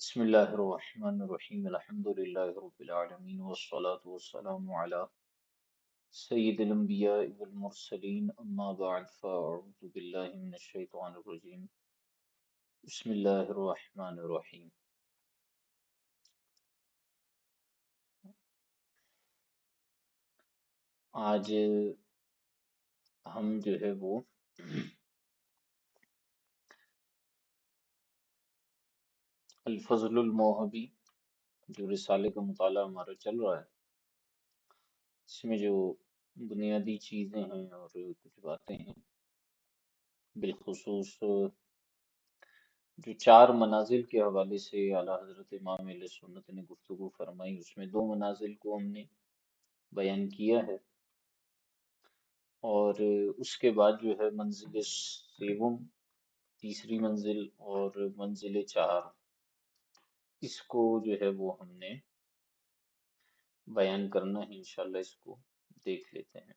بسم الله الرحمن الرحيم الحمد لله رب العالمين والصلاة والسلام على سيد الأنبياء والمرسلين أما بعد فأعوذ بالله من الشيطان الرجيم بسم الله الرحمن الرحيم. آج ہم جو ہے وہ الفضل الموہبی جو رسالے کا مطالعہ ہمارا چل رہا ہے، اس میں جو بنیادی چیزیں ہیں اور کچھ باتیں ہیں، بالخصوص جو چار منازل کے حوالے سے اعلیٰ حضرت امام اہل سنت نے گفتگو فرمائی، اس میں دو منازل کو ہم نے بیان کیا ہے، اور اس کے بعد جو ہے منزل سیوم، تیسری منزل اور منزل چار، اس کو جو ہے وہ ہم نے بیان کرنا ہے، انشاءاللہ اس کو دیکھ لیتے ہیں۔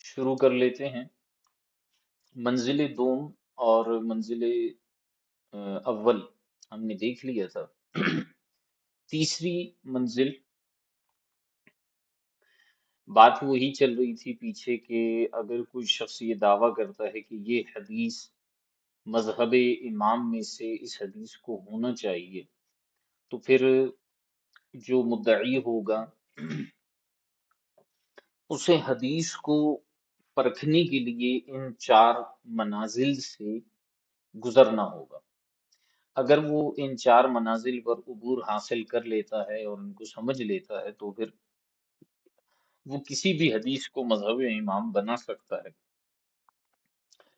شروع کر لیتے ہیں۔ منزل دوم اور منزل اول ہم نے دیکھ لیا تھا۔ تیسری منزل، بات وہی چل رہی تھی پیچھے کہ اگر کوئی شخص یہ دعویٰ کرتا ہے کہ یہ حدیث مذہب امام میں سے اس حدیث کو ہونا چاہیے، تو پھر جو مدعی ہوگا اسے حدیث کو پرکھنے کے لیے ان چار منازل سے گزرنا ہوگا۔ اگر وہ ان چار منازل پر عبور حاصل کر لیتا ہے اور ان کو سمجھ لیتا ہے تو پھر وہ کسی بھی حدیث کو مذہب امام بنا سکتا ہے،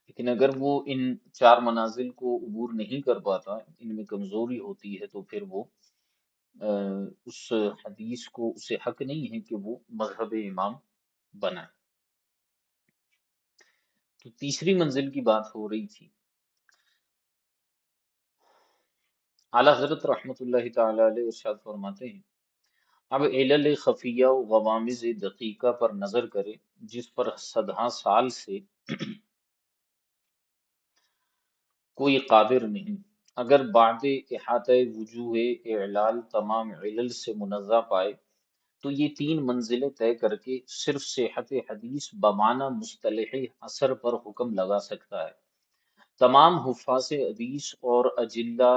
لیکن اگر وہ ان چار منازل کو عبور نہیں کر پاتا، ان میں کمزوری ہوتی ہے، تو پھر وہ اس حدیث کو اسے حق نہیں ہے کہ وہ مذہب امام بنائے۔ تو تیسری منزل کی بات ہو رہی تھی۔ اعلیٰ حضرت رحمۃ اللہ تعالی علیہ ارشاد فرماتے ہیں، اب علل خفیہ و غوامض دقیقہ پر نظر کرے جس پر صدہا سال سے کوئی قادر نہیں، اگر بعد احاطہ وجوہ اعلال تمام علل سے منزہ پائے تو یہ تین منزلیں طے کر کے صرف صحت حدیث بمعنی مصطلح اثر پر حکم لگا سکتا ہے۔ تمام حفاظ حدیث اور اجلہ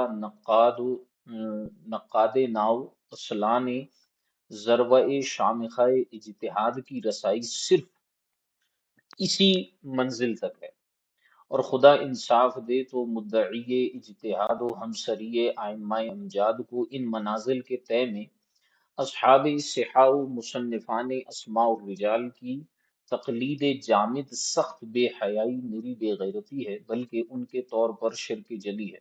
نقاد ناؤ اصلان ذروہ شامخہ اجتہاد کی رسائی صرف اسی منزل تک ہے، اور خدا انصاف دے تو مدعی اجتہاد و ہمسری ائمہ امجاد کو ان منازل کے طے میں اصحاب صحاح و مصنفان اسماء الرجال کی تقلید جامد سخت بے حیائی میری بے غیرتی ہے، بلکہ ان کے طور پر شرک جلی ہے۔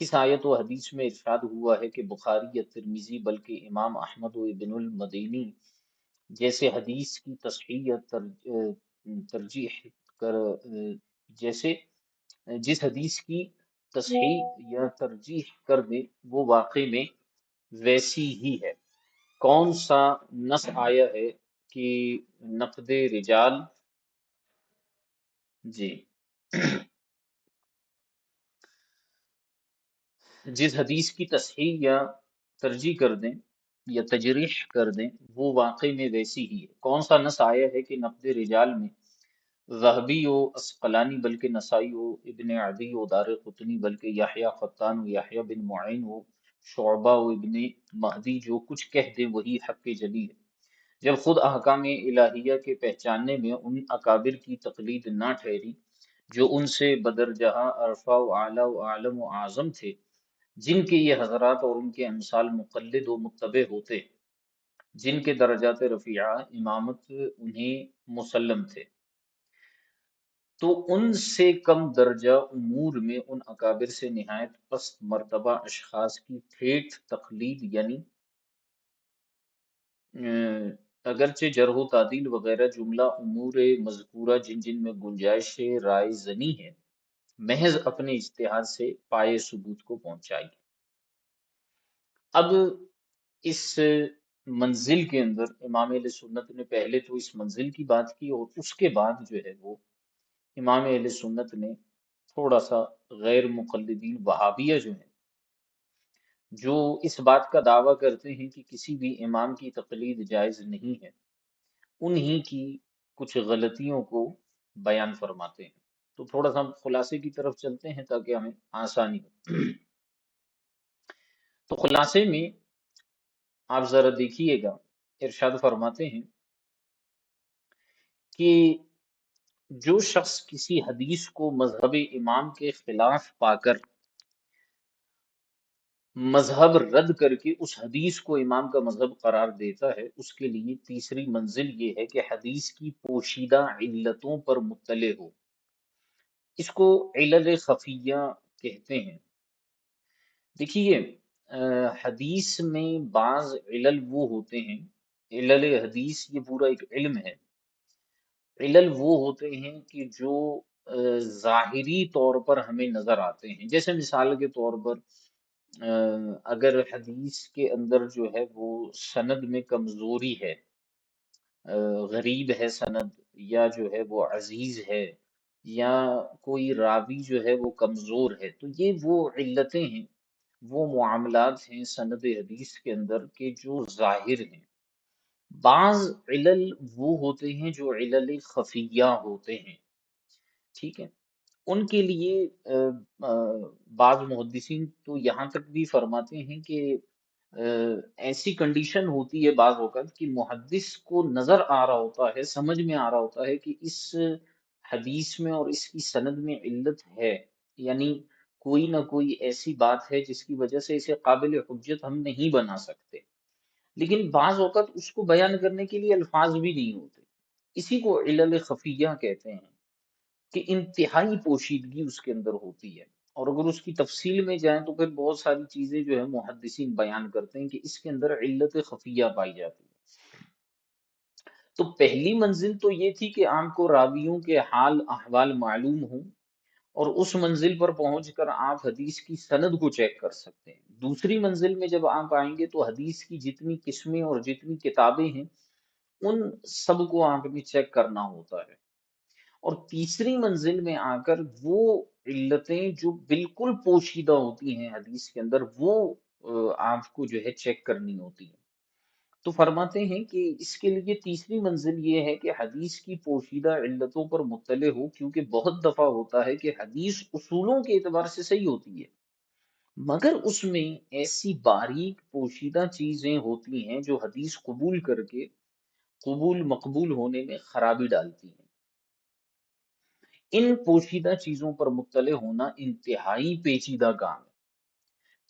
کس آیت و حدیث میں ارشاد ہوا ہے کہ بخاری یا ترمذی بلکہ امام احمد و ابن المدینی جیسے حدیث کی تصحیح یا ترجیح کر جیسے جس حدیث کی تصحیح یا ترجیح کر دے وہ واقع میں ویسی ہی ہے؟ کون سا نص آیا ہے کہ نقد رجال، جی، جس حدیث کی تصحیح یا ترجیح کر دیں یا تجریح کر دیں وہ واقع میں ویسی ہی ہے؟ کون سا نص آیا ہے کہ نقد رجال میں ذہبی و اسقلانی بلکہ نسائی و ابن عدی و دار قطنی بلکہ یحییٰ قطان و یحییٰ بن معین و شعبہ و ابن مہدی جو کچھ کہہ دیں وہی حق جلی ہے، جب خود احکام الہیہ کے پہچاننے میں ان اکابر کی تقلید نہ ٹھہری جو ان سے بدرجہ عرفہ و اعلیٰ و اعلم و اعظم تھے، جن کے یہ حضرات اور ان کے امثال مقلد و متبع ہوتے، جن کے درجات رفیعہ امامت انہیں مسلم تھے، تو ان سے کم درجہ امور میں ان اکابر سے نہایت پست مرتبہ اشخاص کی ٹھیٹھ تقلید، یعنی اگرچہ جرح و تعدیل وغیرہ جملہ امور مذکورہ جن جن میں گنجائش رائے زنی ہے، محض اپنے اجتہاد سے پائے ثبوت کو پہنچائی۔ اب اس منزل کے اندر امام اہل سنت نے پہلے تو اس منزل کی بات کی، اور اس کے بعد جو ہے وہ امام اہل سنت نے تھوڑا سا غیر مقلدین وہابیہ جو ہیں، جو اس بات کا دعویٰ کرتے ہیں کہ کسی بھی امام کی تقلید جائز نہیں ہے، انہی کی کچھ غلطیوں کو بیان فرماتے ہیں۔ تو تھوڑا سا ہم خلاصے کی طرف چلتے ہیں تاکہ ہمیں آسانی ہو۔ تو خلاصے میں آپ ذرا دیکھیے گا، ارشاد فرماتے ہیں کہ جو شخص کسی حدیث کو مذہب امام کے خلاف پا کر مذہب رد کر کے اس حدیث کو امام کا مذہب قرار دیتا ہے، اس کے لیے تیسری منزل یہ ہے کہ حدیث کی پوشیدہ علتوں پر مطلع ہو۔ اس کو علل خفیہ کہتے ہیں۔ دیکھیے، حدیث میں بعض علل وہ ہوتے ہیں، علل حدیث یہ پورا ایک علم ہے۔ علل وہ ہوتے ہیں کہ جو ظاہری طور پر ہمیں نظر آتے ہیں، جیسے مثال کے طور پر اگر حدیث کے اندر جو ہے وہ سند میں کمزوری ہے، غریب ہے سند، یا جو ہے وہ عزیز ہے، یا کوئی راوی جو ہے وہ کمزور ہے، تو یہ وہ علتیں ہیں، وہ معاملات ہیں سند حدیث کے اندر کہ جو ظاہر ہیں۔ بعض علل وہ ہوتے ہیں جو علل خفیہ ہوتے ہیں، ٹھیک ہے۔ ان کے لیے بعض محدثین تو یہاں تک بھی فرماتے ہیں کہ ایسی کنڈیشن ہوتی ہے بعض اوقات کہ محدث کو نظر آ رہا ہوتا ہے، سمجھ میں آ رہا ہوتا ہے کہ اس حدیث میں اور اس کی سند میں علت ہے، یعنی کوئی نہ کوئی ایسی بات ہے جس کی وجہ سے اسے قابل حجت ہم نہیں بنا سکتے، لیکن بعض اوقات اس کو بیان کرنے کے لیے الفاظ بھی نہیں ہوتے۔ اسی کو علل خفیہ کہتے ہیں کہ انتہائی پوشیدگی اس کے اندر ہوتی ہے، اور اگر اس کی تفصیل میں جائیں تو پھر بہت ساری چیزیں جو ہے محدثین بیان کرتے ہیں کہ اس کے اندر علت خفیہ پائی جاتی ہے۔ تو پہلی منزل تو یہ تھی کہ آپ کو راویوں کے حال احوال معلوم ہوں، اور اس منزل پر پہنچ کر آپ حدیث کی سند کو چیک کر سکتے ہیں۔ دوسری منزل میں جب آپ آئیں گے تو حدیث کی جتنی قسمیں اور جتنی کتابیں ہیں ان سب کو آپ نے چیک کرنا ہوتا ہے۔ اور تیسری منزل میں آ کر وہ علتیں جو بالکل پوشیدہ ہوتی ہیں حدیث کے اندر، وہ آپ کو جو ہے چیک کرنی ہوتی ہیں۔ تو فرماتے ہیں کہ اس کے لیے تیسری منزل یہ ہے کہ حدیث کی پوشیدہ علتوں پر مطلع ہو، کیونکہ بہت دفعہ ہوتا ہے کہ حدیث اصولوں کے اعتبار سے صحیح ہوتی ہے، مگر اس میں ایسی باریک پوشیدہ چیزیں ہوتی ہیں جو حدیث قبول کر کے قبول مقبول ہونے میں خرابی ڈالتی ہیں۔ ان پوشیدہ چیزوں پر مطلع ہونا انتہائی پیچیدہ کام ہے۔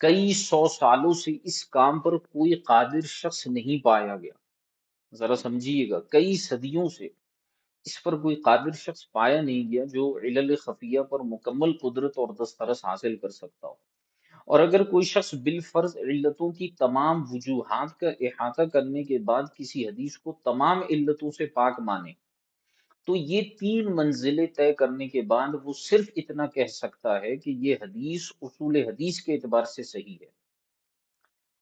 کئی سو سالوں سے اس کام پر کوئی قادر شخص نہیں پایا گیا۔ ذرا سمجھیے گا، کئی صدیوں سے اس پر کوئی قادر شخص پایا نہیں گیا جو علل خفیہ پر مکمل قدرت اور دسترس حاصل کر سکتا ہو۔ اور اگر کوئی شخص بالفرض علتوں کی تمام وجوہات کا احاطہ کرنے کے بعد کسی حدیث کو تمام علتوں سے پاک مانے، تو یہ تین منزلیں طے کرنے کے بعد وہ صرف اتنا کہہ سکتا ہے کہ یہ حدیث اصول حدیث کے اعتبار سے صحیح ہے۔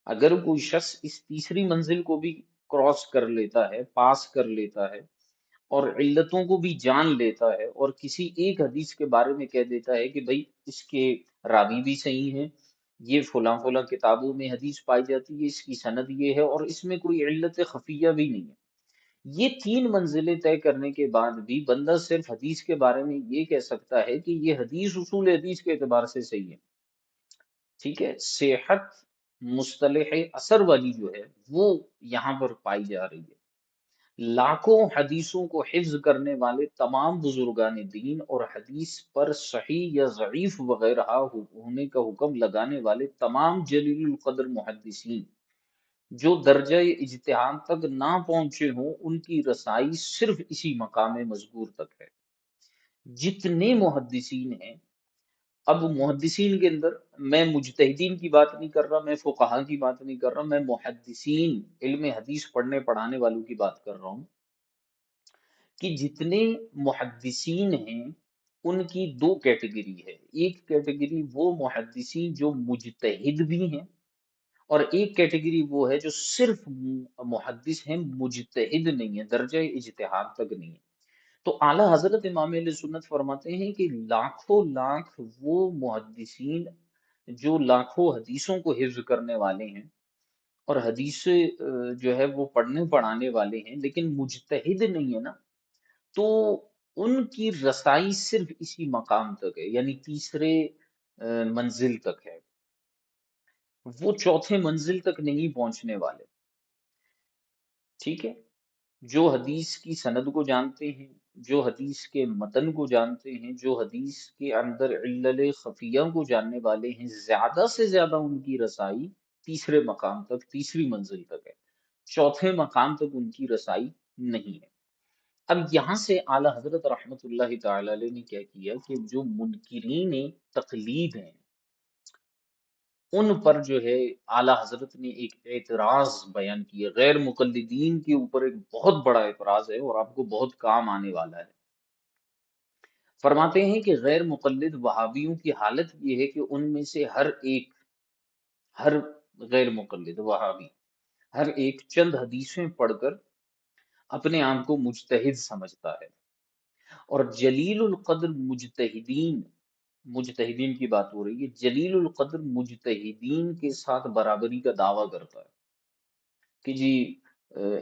اگر کوئی شخص اس تیسری منزل کو بھی کراس کر لیتا ہے، پاس کر لیتا ہے، اور علتوں کو بھی جان لیتا ہے، اور کسی ایک حدیث کے بارے میں کہہ دیتا ہے کہ بھئی اس کے راوی بھی صحیح ہیں، یہ فلاں فلاں کتابوں میں حدیث پائی جاتی ہے، اس کی سند یہ ہے، اور اس میں کوئی علت خفیہ بھی نہیں ہے، یہ تین منزلیں طے کرنے کے بعد بھی بندہ صرف حدیث کے بارے میں یہ کہہ سکتا ہے کہ یہ حدیث اصول حدیث کے اعتبار سے صحیح ہے، ٹھیک ہے۔ صحت مصطلح اثر والی جو ہے وہ یہاں پر پائی جا رہی ہے۔ لاکھوں حدیثوں کو حفظ کرنے والے تمام بزرگان دین اور حدیث پر صحیح یا ضعیف وغیرہ ہونے کا حکم لگانے والے تمام جلیل القدر محدثین جو درجہ اجتہاد تک نہ پہنچے ہوں، ان کی رسائی صرف اسی مقام مذکور تک ہے۔ جتنے محدثین ہیں، اب محدثین کے اندر میں مجتہدین کی بات نہیں کر رہا، میں فقہا کی بات نہیں کر رہا، میں محدثین علم حدیث پڑھنے پڑھانے والوں کی بات کر رہا ہوں، کہ جتنے محدثین ہیں ان کی دو کیٹیگری ہے۔ ایک کیٹیگری وہ محدثین جو مجتہد بھی ہیں، اور ایک کیٹیگری وہ ہے جو صرف محدث ہیں، مجتہد نہیں ہے، درجہ اجتہاد تک نہیں ہے۔ تو اعلیٰ حضرت امام علیہ سنت فرماتے ہیں کہ لاکھوں لاکھ وہ محدثین جو لاکھوں حدیثوں کو حفظ کرنے والے ہیں اور حدیث جو ہے وہ پڑھنے پڑھانے والے ہیں، لیکن مجتہد نہیں ہے نا، تو ان کی رسائی صرف اسی مقام تک ہے، یعنی تیسرے منزل تک ہے، وہ چوتھے منزل تک نہیں پہنچنے والے۔ ٹھیک ہے، جو حدیث کی سند کو جانتے ہیں، جو حدیث کے متن کو جانتے ہیں، جو حدیث کے اندر علل خفیہ کو جاننے والے ہیں، زیادہ سے زیادہ ان کی رسائی تیسرے مقام تک، تیسری منزل تک ہے، چوتھے مقام تک ان کی رسائی نہیں ہے۔ اب یہاں سے اعلیٰ حضرت رحمت اللہ تعالی علیہ نے کیا کیا کہ جو منکرین تقلید ہیں ان پر جو ہے اعلیٰ حضرت نے ایک اعتراض بیان کیا، غیر مقلدین کے اوپر ایک بہت بڑا اعتراض ہے اور آپ کو بہت کام آنے والا ہے۔ فرماتے ہیں کہ غیر مقلد وہابیوں کی حالت یہ ہے کہ ان میں سے ہر غیر مقلد وہابی ہر ایک چند حدیثیں پڑھ کر اپنے آپ کو مجتہد سمجھتا ہے، اور جلیل القدر مجتہدین کی بات ہو رہی ہے، جلیل القدر مجتہدین کے ساتھ برابری کا دعویٰ کرتا ہے کہ جی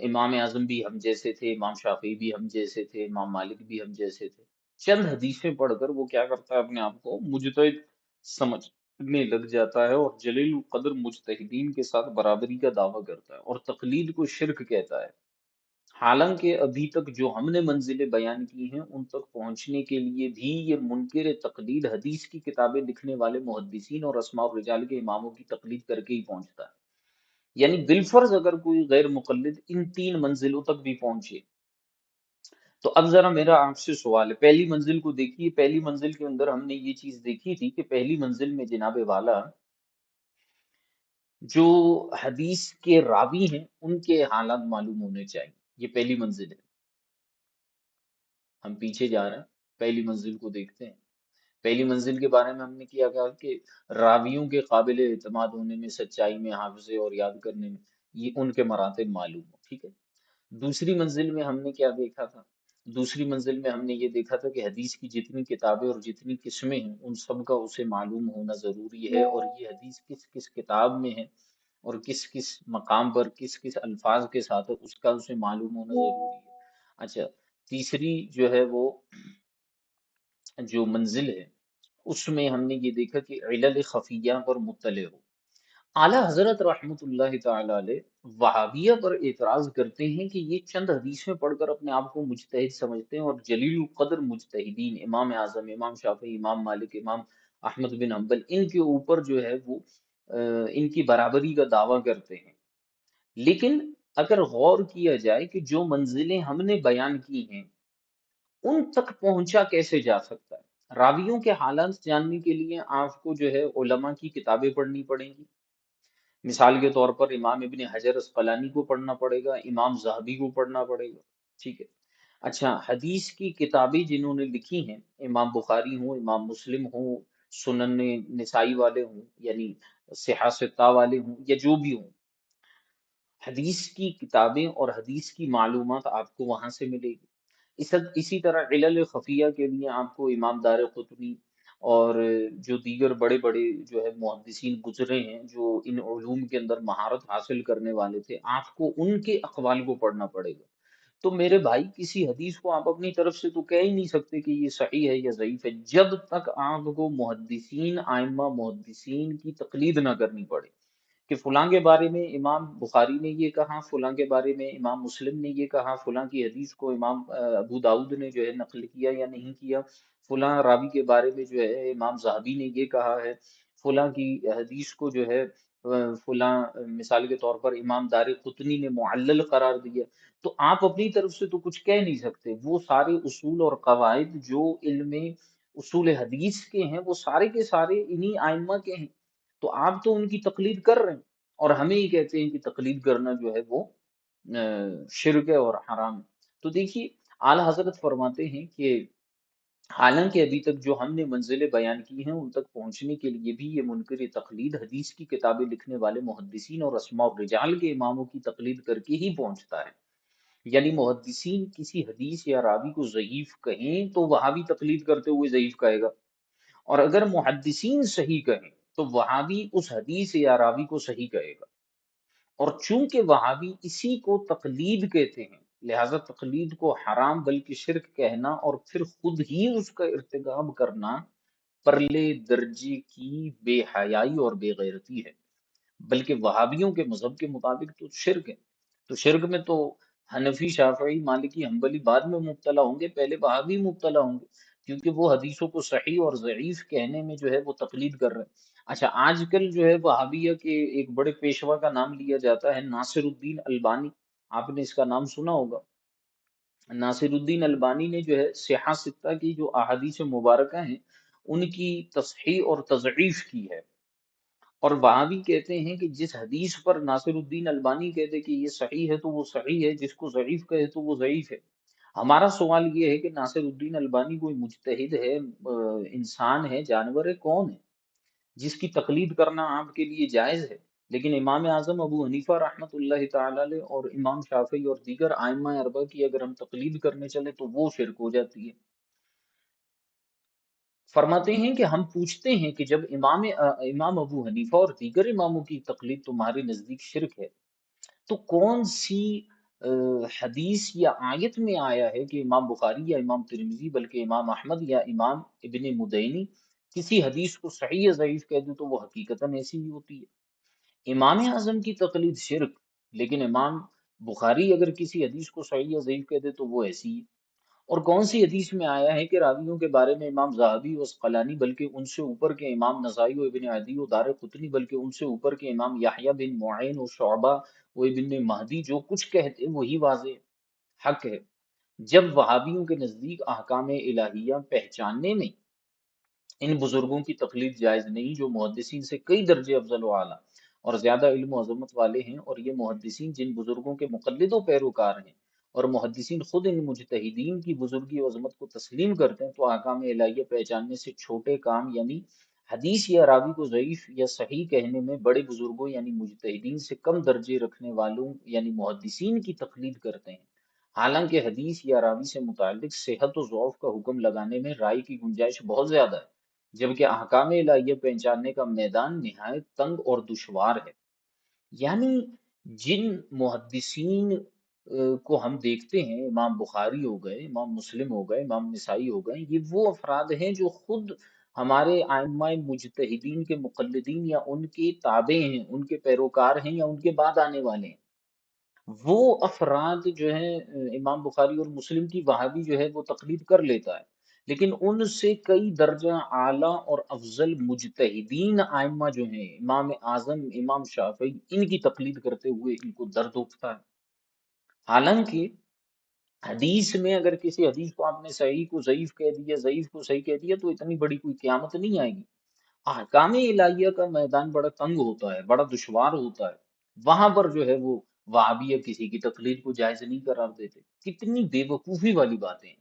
امام اعظم بھی ہم جیسے تھے، امام شافعی بھی ہم جیسے تھے، امام مالک بھی ہم جیسے تھے۔ چند حدیثیں پڑھ کر وہ کیا کرتا ہے، اپنے آپ کو مجتہد سمجھنے لگ جاتا ہے اور جلیل القدر مجتہدین کے ساتھ برابری کا دعویٰ کرتا ہے اور تقلید کو شرک کہتا ہے۔ حالانکہ ابھی تک جو ہم نے منزلیں بیان کی ہیں ان تک پہنچنے کے لیے بھی یہ منکر تقلید حدیث کی کتابیں لکھنے والے محدثین اور اسماء الرجال کے اماموں کی تقلید کر کے ہی پہنچتا ہے۔ یعنی بالفرض اگر کوئی غیر مقلد ان تین منزلوں تک بھی پہنچے، تو اب ذرا میرا آپ سے سوال ہے، پہلی منزل کو دیکھیے، پہلی منزل کے اندر ہم نے یہ چیز دیکھی تھی کہ پہلی منزل میں جناب والا جو حدیث کے راوی ہیں ان کے حالات معلوم ہونے چاہیے، یہ پہلی منزل ہے۔ ہم پیچھے جا رہے ہیں، پہلی منزل کو دیکھتے ہیں۔ پہلی منزل کے بارے میں ہم نے کیا کہا کہ راویوں کے قابل اعتماد ہونے میں، سچائی میں، حافظے اور یاد کرنے میں، یہ ان کے مراتب معلوم ہو، ٹھیک ہے۔ دوسری منزل میں ہم نے کیا دیکھا تھا؟ دوسری منزل میں ہم نے یہ دیکھا تھا کہ حدیث کی جتنی کتابیں اور جتنی قسمیں ہیں ان سب کا اسے معلوم ہونا ضروری ہے، اور یہ حدیث کس کس کتاب میں ہے اور کس کس مقام پر کس کس الفاظ کے ساتھ ہے اس کا اسے معلوم ہونا ضروری ہے۔ اچھا، تیسری جو ہے وہ جو منزل ہے اس میں ہم نے یہ دیکھا کہ علل خفیہ پر مطلع ہو۔ اعلیٰ حضرت رحمت اللہ تعالی علیہ وہابیہ پر اعتراض کرتے ہیں کہ یہ چند حدیثیں پڑھ کر اپنے آپ کو مجتہد سمجھتے ہیں، اور جلیل القدر مجتہدین امام اعظم، امام شافعی، امام مالک، امام احمد بن حنبل ان کے اوپر جو ہے وہ ان کی برابری کا دعویٰ کرتے ہیں۔ لیکن اگر غور کیا جائے کہ جو منزلیں ہم نے بیان کی ہیں ان تک پہنچا کیسے جا سکتا ہے؟ راویوں کے حالات جاننے کے لیے آپ کو جو ہے علماء کی کتابیں پڑھنی پڑیں گی۔ مثال کے طور پر امام ابن حجر اسقلانی کو پڑھنا پڑے گا، امام زاہبی کو پڑھنا پڑے گا، ٹھیک ہے۔ اچھا، حدیث کی کتابیں جنہوں نے لکھی ہیں، امام بخاری ہوں، امام مسلم ہوں، سنن نسائی والے ہوں، یعنی صحاح ستہ والے ہوں یا جو بھی ہوں، حدیث کی کتابیں اور حدیث کی معلومات آپ کو وہاں سے ملے گی۔ اسی طرح علل خفیہ کے لیے آپ کو امام دار قطنی اور جو دیگر بڑے بڑے جو ہے محدثین گزرے ہیں جو ان علوم کے اندر مہارت حاصل کرنے والے تھے، آپ کو ان کے اقوال کو پڑھنا پڑے گا۔ تو میرے بھائی کسی حدیث کو آپ اپنی طرف سے تو کہہ ہی نہیں سکتے کہ یہ صحیح ہے یا ضعیف ہے جب تک آپ کو محدثین، ائمہ محدثین کی تقلید نہ کرنی پڑے کہ فلاں کے بارے میں امام بخاری نے یہ کہا، فلاں کے بارے میں امام مسلم نے یہ کہا، فلاں کی حدیث کو امام ابو داؤد نے جو ہے نقل کیا یا نہیں کیا، فلاں راوی کے بارے میں جو ہے امام زاہبی نے یہ کہا ہے، فلاں کی حدیث کو جو ہے فلاں مثال کے طور پر امام دار قطنی نے معلل قرار دیا۔ تو آپ اپنی طرف سے تو کچھ کہہ نہیں سکتے، وہ سارے اصول اور قواعد جو علم اصول حدیث کے ہیں وہ سارے کے سارے انہی ائمہ کے ہیں، تو آپ تو ان کی تقلید کر رہے ہیں اور ہمیں ہی کہتے ہیں کہ تقلید کرنا جو ہے وہ شرک ہے اور حرام ہے۔ تو دیکھیے اعلیٰ حضرت فرماتے ہیں کہ حالانکہ ابھی تک جو ہم نے منزلیں بیان کی ہیں ان تک پہنچنے کے لیے بھی یہ منکر تقلید حدیث کی کتابیں لکھنے والے محدثین اور اسماء الرجال کے اماموں کی تقلید کر کے ہی پہنچتا ہے۔ یعنی محدثین کسی حدیث یا راوی کو ضعیف کہیں تو وہابی تقلید کرتے ہوئے ضعیف کہے گا، اور اگر محدثین صحیح کہیں تو وہابی اس حدیث یا راوی کو صحیح کہے گا۔ اور چونکہ وہابی اسی کو تقلید کہتے ہیں، لہذا تقلید کو حرام بلکہ شرک کہنا اور پھر خود ہی اس کا ارتکاب کرنا پرلے درجے کی بے حیائی اور بے غیرتی ہے۔ بلکہ وہابیوں کے مذہب کے مطابق تو شرک ہے، تو شرک میں تو حنفی شافعی مالکی حنبلی بعد میں مبتلا ہوں گے، پہلے وہابی مبتلا ہوں گے، کیونکہ وہ حدیثوں کو صحیح اور ضعیف کہنے میں جو ہے وہ تقلید کر رہے ہیں۔ اچھا، آج کل جو ہے وہابیہ کے ایک بڑے پیشوا کا نام لیا جاتا ہے ناصر الدین البانی، آپ نے اس کا نام سنا ہوگا۔ ناصر الدین البانی نے جو ہے صحاح ستہ کی جو احادیث مبارکہ ہیں ان کی تصحیح اور تضعیف کی ہے، اور وہاں بھی کہتے ہیں کہ جس حدیث پر ناصر الدین البانی کہتے کہ یہ صحیح ہے تو وہ صحیح ہے، جس کو ضعیف کہے تو وہ ضعیف ہے۔ ہمارا سوال یہ ہے کہ ناصر الدین البانی کوئی مجتہد ہے، انسان ہے، جانور ہے، کون ہے جس کی تقلید کرنا آپ کے لیے جائز ہے؟ لیکن امام اعظم ابو حنیفہ رحمۃ اللہ تعالی علیہ اور امام شافعی اور دیگر ائمہ اربعہ کی اگر ہم تقلید کرنے چلے تو وہ شرک ہو جاتی ہے۔ فرماتے ہیں کہ ہم پوچھتے ہیں کہ جب امام ابو حنیفہ اور دیگر اماموں کی تقلید تمہارے نزدیک شرک ہے تو کون سی حدیث یا آیت میں آیا ہے کہ امام بخاری یا امام ترمذی بلکہ امام احمد یا امام ابن مدینی کسی حدیث کو صحیح یا ضعیف کہہ دوں تو وہ حقیقتاً ایسی ہی ہوتی ہے؟ امام اعظم کی تقلید شرک، لیکن امام بخاری اگر کسی حدیث کو صحیح یا ضعیف کہہ دے تو وہ ایسی ہے؟ اور کون سی حدیث میں آیا ہے کہ راویوں کے بارے میں امام زاہبی و اسقلانی بلکہ ان سے اوپر کے امام نسائی و ابن عدی و دار قطنی بلکہ ان سے اوپر کے امام یحییٰ بن معین و شعبہ و ابن مہدی جو کچھ کہتے وہی واضح حق ہے؟ جب وہابیوں کے نزدیک احکام الہیہ پہچاننے میں ان بزرگوں کی تقلید جائز نہیں جو محدثین سے کئی درجے افضل و اعلیٰ اور زیادہ علم و عظمت والے ہیں، اور یہ محدثین جن بزرگوں کے مقلد و پیروکار ہیں اور محدثین خود ان مجتہدین کی بزرگی و عظمت کو تسلیم کرتے ہیں، تو احکام الہیہ پہچاننے سے چھوٹے کام یعنی حدیث یا راوی کو ضعیف یا صحیح کہنے میں بڑے بزرگوں یعنی مجتہدین سے کم درجے رکھنے والوں یعنی محدثین کی تقلید کرتے ہیں، حالانکہ حدیث یا راوی سے متعلق صحت و ضعف کا حکم لگانے میں رائے کی گنجائش بہت زیادہ ہے، جبکہ احکام الہیہ پہچاننے کا میدان نہایت تنگ اور دشوار ہے۔ یعنی جن محدثین کو ہم دیکھتے ہیں، امام بخاری ہو گئے، امام مسلم ہو گئے، امام نسائی ہو گئے، یہ وہ افراد ہیں جو خود ہمارے ائمہ مجتہدین کے مقلدین یا ان کے تابع ہیں، ان کے پیروکار ہیں یا ان کے بعد آنے والے ہیں۔ وہ افراد جو ہیں امام بخاری اور مسلم کی وہابی جو ہے وہ تقلید کر لیتا ہے، لیکن ان سے کئی درجہ اعلیٰ اور افضل مجتہدین ائمہ جو ہیں، امام اعظم، امام شافعی، ان کی تقلید کرتے ہوئے ان کو درد اٹھتا ہے۔ حالانکہ حدیث میں اگر کسی حدیث کو آپ نے صحیح کو ضعیف کہہ دیا، ضعیف کو صحیح کہہ دیا تو اتنی بڑی کوئی قیامت نہیں آئے گی۔ احکام الہیہ کا میدان بڑا تنگ ہوتا ہے، بڑا دشوار ہوتا ہے، وہاں پر جو ہے وہ وہابیہ کسی کی تقلید کو جائز نہیں قرار دیتے۔ کتنی بے وقوفی والی باتیں ہیں۔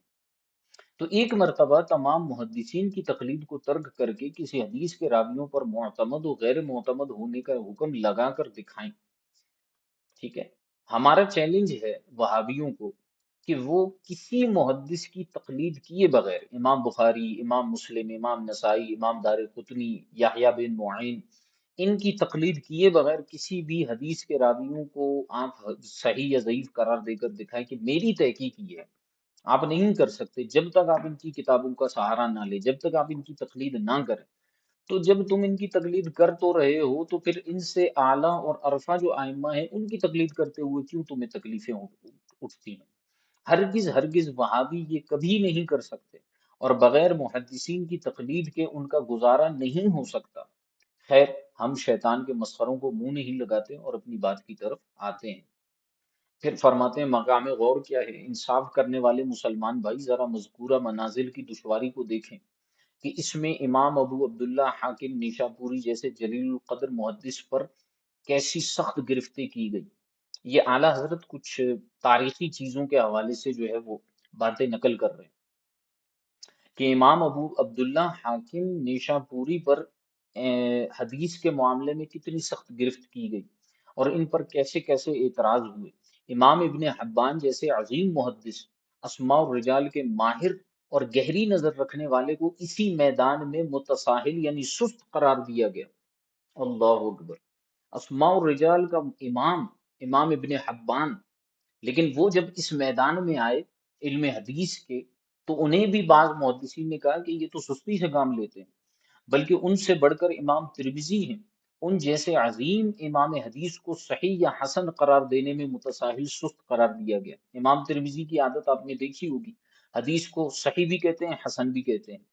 تو ایک مرتبہ تمام محدثین کی تقلید کو ترک کر کے کسی حدیث کے راویوں پر معتمد و غیر معتمد ہونے کا حکم لگا کر دکھائیں، ٹھیک ہے؟ ہمارا چیلنج ہے وہابیوں کو کہ وہ کسی محدث کی تقلید کیے بغیر امام بخاری، امام مسلم، امام نسائی، امام دار قطنی، یحییٰ بن معین، ان کی تقلید کیے بغیر کسی بھی حدیث کے راویوں کو آپ صحیح یا ضعیف قرار دے کر دکھائیں کہ میری تحقیق یہ ہے۔ آپ نہیں کر سکتے جب تک آپ ان کی کتابوں کا سہارا نہ لیں، جب تک آپ ان کی تقلید نہ کریں۔ تو جب تم ان کی تقلید کر تو رہے ہو تو پھر ان سے اعلیٰ اور عرفہ جو ائمہ ہیں ان کی تقلید کرتے ہوئے کیوں تمہیں تکلیفیں اٹھتی ہیں؟ ہرگز ہرگز وہابی یہ کبھی نہیں کر سکتے، اور بغیر محدثین کی تقلید کے ان کا گزارا نہیں ہو سکتا۔ خیر، ہم شیطان کے مسخروں کو منہ نہیں لگاتے اور اپنی بات کی طرف آتے ہیں۔ پھر فرماتے ہیں مقام غور کیا ہے؟ انصاف کرنے والے مسلمان بھائی ذرا مذکورہ منازل کی دشواری کو دیکھیں کہ اس میں امام ابو عبداللہ حاکم نیشاپوری جیسے جلیل القدر محدث پر کیسی سخت گرفتیں کی گئی۔ یہ اعلیٰ حضرت کچھ تاریخی چیزوں کے حوالے سے جو ہے وہ باتیں نقل کر رہے ہیں کہ امام ابو عبداللہ حاکم نیشا پوری پر حدیث کے معاملے میں کتنی سخت گرفت کی گئی اور ان پر کیسے کیسے اعتراض ہوئے۔ امام ابن حبان جیسے عظیم محدث، اسماء الرجال کے ماہر اور گہری نظر رکھنے والے کو اسی میدان میں متساہل یعنی سست قرار دیا گیا۔ اللہ اکبر! اسماء الرجال کا امام، امام ابن حبان، لیکن وہ جب اس میدان میں آئے علم حدیث کے، تو انہیں بھی بعض محدثین نے کہا کہ یہ تو سستی سے کام لیتے ہیں، بلکہ ان سے بڑھ کر امام ترمذی ہیں، ان جیسے عظیم امام حدیث کو صحیح یا حسن قرار دینے میں متساہل سست قرار دیا گیا۔ امام ترمذی کی عادت آپ نے دیکھی ہوگی، حدیث کو صحیح بھی کہتے ہیں، حسن بھی کہتے ہیں۔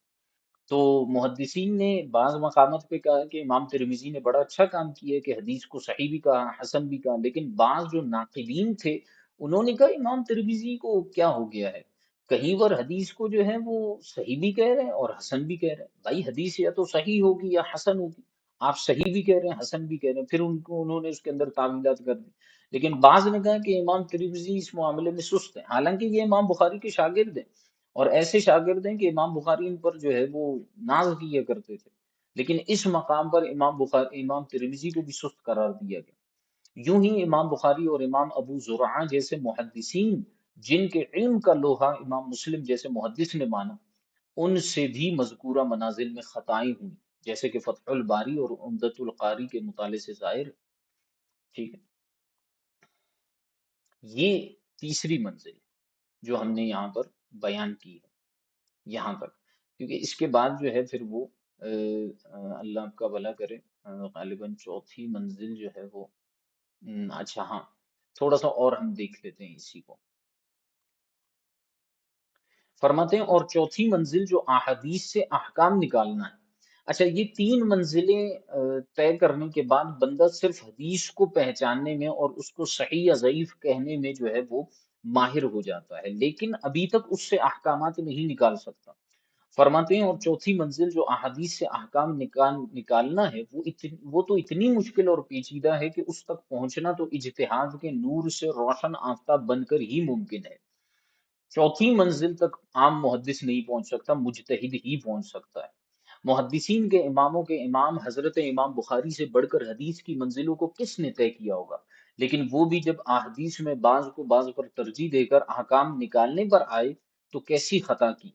تو محدثین نے بعض مقامات پہ کہا کہ امام ترمذی نے بڑا اچھا کام کیا ہے کہ حدیث کو صحیح بھی کہا، حسن بھی کہا، لیکن بعض جو ناقدین تھے انہوں نے کہا امام ترمذی کو کیا ہو گیا ہے، کہیں پر حدیث کو جو ہے وہ صحیح بھی کہہ رہے ہیں اور حسن بھی کہہ رہے ہیں۔ بھائی حدیث یا تو صحیح ہوگی یا حسن ہوگی، آپ صحیح بھی کہہ رہے ہیں حسن بھی کہہ رہے ہیں، پھر انہوں نے اس کے اندر تعویلات کر دی۔ لیکن بعض نے کہا کہ امام ترمذی اس معاملے میں سست ہیں، حالانکہ یہ امام بخاری کے شاگرد ہیں، اور ایسے شاگرد ہیں کہ امام بخاری ان پر جو ہے وہ ناز کیا کرتے تھے، لیکن اس مقام پر امام ترمذی کو بھی سست قرار دیا گیا۔ یوں ہی امام بخاری اور امام ابو زرعہ جیسے محدثین، جن کے علم کا لوہا امام مسلم جیسے محدث نے مانا، ان سے بھی مذکورہ منازل میں خطائیں ہوئی، جیسے کہ فتح الباری اور عمدۃ القاری کے مطالعے سے ظاہر ہے۔ ٹھیک ہے، یہ تیسری منزل ہے جو ہم نے یہاں پر بیان کی ہے، یہاں تک، کیونکہ اس کے بعد جو ہے پھر وہ اللہ آپ کا بھلا کرے، غالباً چوتھی منزل جو ہے وہ اچھا ہاں، تھوڑا سا اور ہم دیکھ لیتے ہیں اسی کو۔ فرماتے ہیں اور چوتھی منزل جو احادیث سے احکام نکالنا ہے۔ اچھا، یہ تین منزلیں طے کرنے کے بعد بندہ صرف حدیث کو پہچاننے میں اور اس کو صحیح یا ضعیف کہنے میں جو ہے وہ ماہر ہو جاتا ہے، لیکن ابھی تک اس سے احکامات نہیں نکال سکتا۔ فرماتے ہیں اور چوتھی منزل جو احادیث سے احکام نکالنا ہے، وہ تو اتنی مشکل اور پیچیدہ ہے کہ اس تک پہنچنا تو اجتہاد کے نور سے روشن آفتاب بن کر ہی ممکن ہے۔ چوتھی منزل تک عام محدث نہیں پہنچ سکتا، مجتہد ہی پہنچ سکتا ہے۔ محدثین کے اماموں کے امام حضرت امام بخاری سے بڑھ کر حدیث کی منزلوں کو کس نے طے کیا ہوگا؟ لیکن وہ بھی جب احادیث میں بعض کو بعض پر ترجیح دے کر احکام نکالنے پر آئے تو کیسی خطا کی۔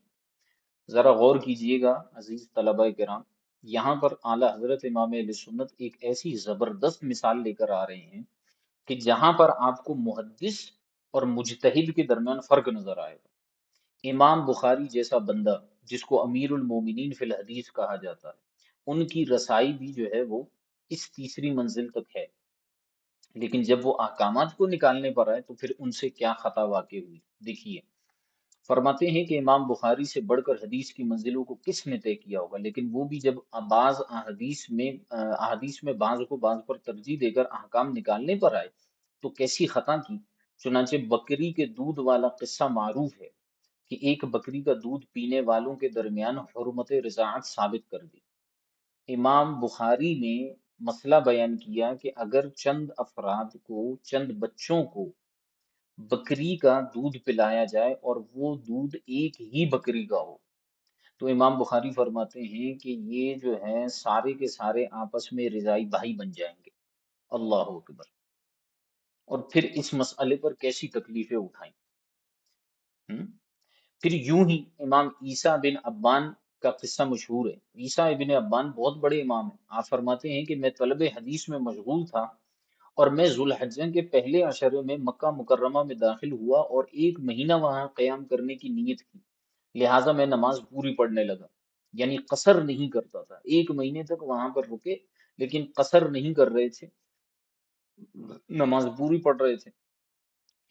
ذرا غور کیجئے گا عزیز طلبہ کرام، یہاں پر اعلیٰ حضرت امام اہل سنت ایک ایسی زبردست مثال لے کر آ رہے ہیں کہ جہاں پر آپ کو محدث اور مجتہد کے درمیان فرق نظر آئے گا۔ امام بخاری جیسا بندہ جس کو امیر المومنین فی الحدیث کہا جاتا ہے، ان کی رسائی بھی جو ہے وہ اس تیسری منزل تک ہے، لیکن جب وہ احکامات کو نکالنے پر آئے تو پھر ان سے کیا خطا واقع ہوئی۔ دیکھیے، فرماتے ہیں کہ امام بخاری سے بڑھ کر حدیث کی منزلوں کو کس نے طے کیا ہوگا، لیکن وہ بھی جب بعض احادیث میں بعض کو بعض پر ترجیح دے کر احکام نکالنے پر آئے تو کیسی خطا کی۔ چنانچہ بکری کے دودھ والا قصہ معروف ہے کہ ایک بکری کا دودھ پینے والوں کے درمیان حرمت رضاعت ثابت کر دی۔ امام بخاری نے مسئلہ بیان کیا کہ اگر چند افراد کو، چند بچوں کو بکری کا دودھ پلایا جائے اور وہ دودھ ایک ہی بکری کا ہو، تو امام بخاری فرماتے ہیں کہ یہ جو ہے سارے کے سارے آپس میں رضائی بھائی بن جائیں گے۔ اللہ اکبر! اور پھر اس مسئلے پر کیسی تکلیفیں اٹھائیں۔ ہم؟ پھر یوں ہی امام عیسیٰ بن ابان کا قصہ مشہور ہے۔ عیسیٰ ابن ابان بہت بڑے امام ہیں۔ آپ فرماتے ہیں کہ میں طلب حدیث میں مشغول تھا اور میں ذوالحجہ کے پہلے عشرے میں مکہ مکرمہ میں داخل ہوا اور ایک مہینہ وہاں قیام کرنے کی نیت کی، لہٰذا میں نماز پوری پڑھنے لگا، یعنی قصر نہیں کرتا تھا۔ ایک مہینے تک وہاں پر رکے لیکن قصر نہیں کر رہے تھے، نماز پوری پڑھ رہے تھے۔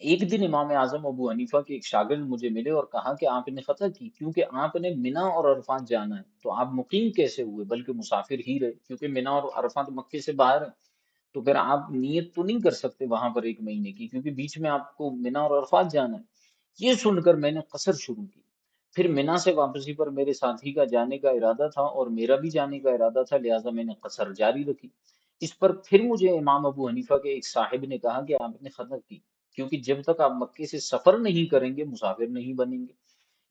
ایک دن امام اعظم ابو حنیفہ کے ایک شاگرد مجھے ملے اور کہا کہ آپ نے خطا کی، کیونکہ آپ نے منا اور عرفات جانا ہے تو آپ مقیم کیسے ہوئے، بلکہ مسافر ہی رہے، کیونکہ منا اور عرفات مکے سے باہر ہیں، تو پھر آپ نیت تو نہیں کر سکتے وہاں پر ایک مہینے کی، کیونکہ بیچ میں آپ کو منا اور عرفات جانا ہے۔ یہ سن کر میں نے قصر شروع کی۔ پھر منا سے واپسی پر میرے ساتھی کا جانے کا ارادہ تھا اور میرا بھی جانے کا ارادہ تھا، لہٰذا میں نے قصر جاری رکھی۔ اس پر پھر مجھے امام ابو حنیفہ کے ایک صاحب نے کہا کہ آپ نے خطا کی، کیونکہ جب تک آپ مکے سے سفر نہیں کریں گے مسافر نہیں بنیں گے۔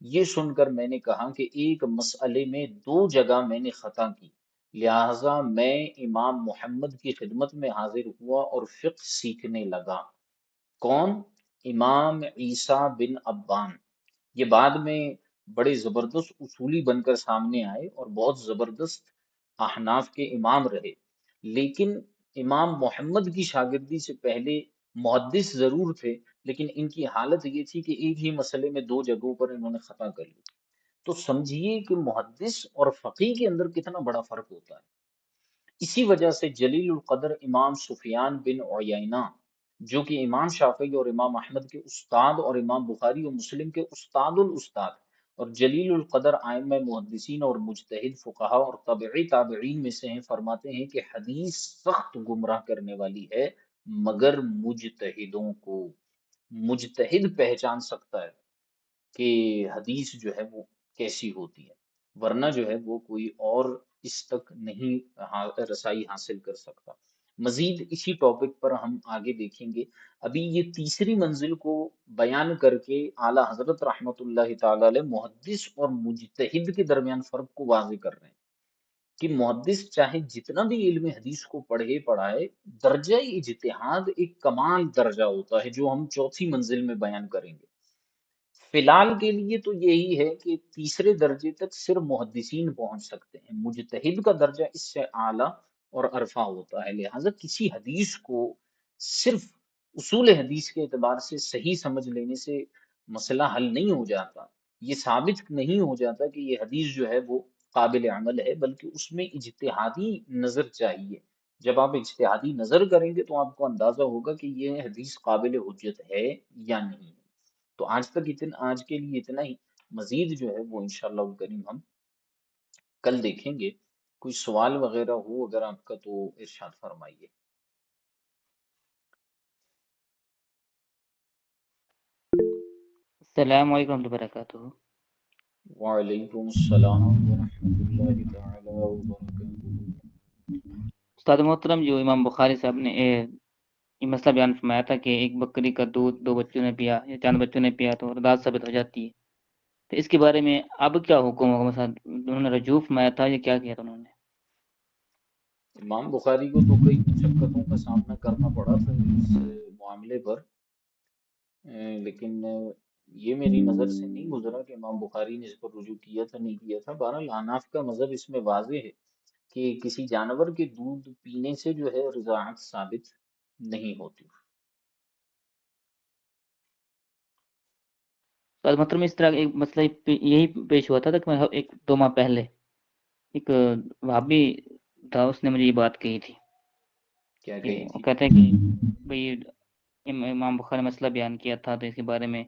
یہ سن کر میں نے کہا کہ ایک مسئلے میں دو جگہ میں نے خطا کی، لہٰذا میں امام محمد کی خدمت میں حاضر ہوا اور فقہ سیکھنے لگا۔ کون؟ امام عیسیٰ بن ابان۔ یہ بعد میں بڑے زبردست اصولی بن کر سامنے آئے اور بہت زبردست احناف کے امام رہے، لیکن امام محمد کی شاگردی سے پہلے محدث ضرور تھے، لیکن ان کی حالت یہ تھی کہ ایک ہی مسئلے میں دو جگہوں پر انہوں نے خطا کر لی۔ تو سمجھیے کہ محدث اور فقیہ کے اندر کتنا بڑا فرق ہوتا ہے۔ اسی وجہ سے جلیل القدر امام سفیان بن عیینہ، جو کہ امام شافعی اور امام احمد کے استاد اور امام بخاری اور مسلم کے استاد الاستاد، اور جلیل القدر ائمہ محدثین اور مجتہد فقہا اور تابعی تابعین میں سے ہیں، فرماتے ہیں کہ حدیث سخت گمراہ کرنے والی ہے مگر مجتہدوں کو۔ مجتہد پہچان سکتا ہے کہ حدیث جو ہے وہ کیسی ہوتی ہے، ورنہ جو ہے وہ کوئی اور اس تک نہیں رسائی حاصل کر سکتا۔ مزید اسی ٹاپک پر ہم آگے دیکھیں گے۔ ابھی یہ تیسری منزل کو بیان کر کے اعلیٰ حضرت رحمت اللہ تعالی علیہ محدث اور مجتہد کے درمیان فرق کو واضح کر رہے ہیں کہ محدث چاہے جتنا بھی علم حدیث کو پڑھے پڑھائے، درجہ اجتہاد ایک کمال درجہ ہوتا ہے جو ہم چوتھی منزل میں بیان کریں گے۔ فی الحال کے لیے تو یہی ہے کہ تیسرے درجے تک صرف محدثین پہنچ سکتے ہیں، مجتہد کا درجہ اس سے اعلیٰ اور عرفہ ہوتا ہے، لہٰذا کسی حدیث کو صرف اصول حدیث کے اعتبار سے صحیح سمجھ لینے سے مسئلہ حل نہیں ہو جاتا، یہ ثابت نہیں ہو جاتا کہ یہ حدیث جو ہے وہ قابل عمل ہے، بلکہ اس میں اجتہادی نظر چاہیے۔ جب آپ اجتہادی نظر کریں گے تو آپ کو اندازہ ہوگا کہ یہ حدیث قابل حجت ہے یا نہیں۔ تو آج کے لیے اتنا ہی، مزید جو ہے وہ انشاءاللہ کریم ہم کل دیکھیں گے۔ کوئی سوال وغیرہ ہو اگر آپ کا تو ارشاد فرمائیے۔ السلام علیکم ورحمۃ اللہ وبرکاتہ۔ وعلیکم السلام ورحمۃ اللہ تعالی وبرکاتہ۔ استاد محترم، جو امام بخاری صاحب نے یہ مسئلہ بیان فرمایا تھا کہ ایک بکری کا دودھ دو بچوں نے پیا یا چند بچوں نے پیا تو رضاعت ثابت ہو جاتی ہے، تو اس کے بارے میں اب کیا حکم ہوگا؟ مثلا انہوں نے رجوع فرمایا تھا یا کیا کیا تھا انہوں نے؟ امام بخاری کو تو کئی مشقتوں کا سامنا کرنا پڑا تھا اس معاملے پر، لیکن یہ میری نظر سے نہیں گزرا کہ امام بخاری نے اس پر رجوع کیا تھا نہیں کیا تھا۔ بہرحال حناف کا مذہب اس میں واضح ہے کہ کسی جانور کے دودھ پینے سے جو ہے رضاعت ثابت نہیں ہوتی۔ استاد محترم، اس طرح ایک مسئلہ یہی پیش ہوا تھا کہ ایک 2 ماہ پہلے ایک وہابی تھا، اس نے مجھے یہ بات کہی تھی کیا کہ کہی وہ تھی؟ کہتے ہیں کہ بھئی امام بخاری نے مسئلہ بیان کیا تھا تو اس کے بارے میں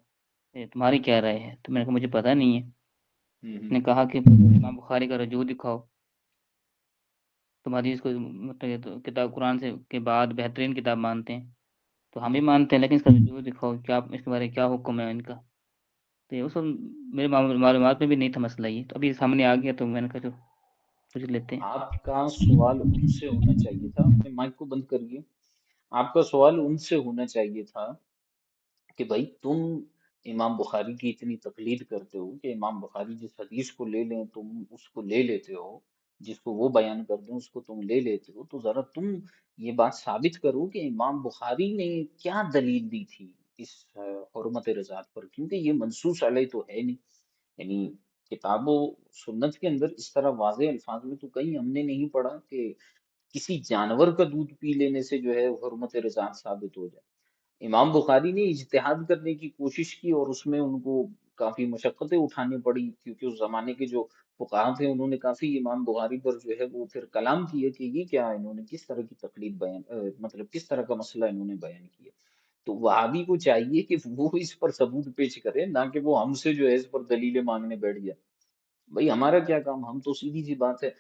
تمہاری کیا رائے ہے؟ تو میں نے کہا مجھے پتہ نہیں ہے۔ اس نے کہا کہ امام بخاری کا رجوع دکھاؤ، تم حدیث کو مطلب کتاب قرآن سے کے بعد بہترین کتاب مانتے ہیں تو ہم بھی مانتے ہیں، لیکن اس کا رجوع دکھاؤ، کیا اس کے بارے میں کیا حکم ہے ان کا؟ تو اس وقت میرے معلومات میں بھی نہیں تھا مسئلہ یہ، تو ابھی سامنے آ گیا تو میں نے کہا چلو پوچھ لیتے ہیں۔ آپ کا سوال ان سے ہونا چاہیے تھا، اپنے مائک کو بند کریے۔ آپ کا سوال ان سے ہونا چاہیے تھا کہ بھائی تم امام بخاری کی اتنی تقلید کرتے ہو کہ امام بخاری جس حدیث کو لے لیں تم اس کو لے لیتے ہو، جس کو وہ بیان کر دیں اس کو تم لے لیتے ہو، تو ذرا تم یہ بات ثابت کرو کہ امام بخاری نے کیا دلیل دی تھی اس حرمت رضاعت پر، کیونکہ یہ منصوص علیہ تو ہے نہیں، یعنی کتاب و سنت کے اندر اس طرح واضح الفاظ میں تو کہیں ہم نے نہیں پڑھا کہ کسی جانور کا دودھ پی لینے سے جو ہے حرمت رضاعت ثابت ہو جائے۔ امام بخاری نے اجتہاد کرنے کی کوشش کی اور اس میں ان کو کافی مشقتیں اٹھانی پڑی، کیونکہ اس زمانے کے جو فقہا تھے انہوں نے کافی امام بخاری پر جو ہے وہ پھر کلام کیا کہ یہ کیا انہوں نے کس طرح کی تقلید بیان مطلب کس طرح کا مسئلہ انہوں نے بیان کیا۔ تو وہابی کو چاہیے کہ وہ اس پر ثبوت پیش کرے، نہ کہ وہ ہم سے جو ہے اس پر دلیلیں مانگنے بیٹھ جائے۔ بھائی ہمارا کیا کام، ہم تو سیدھی سی بات ہے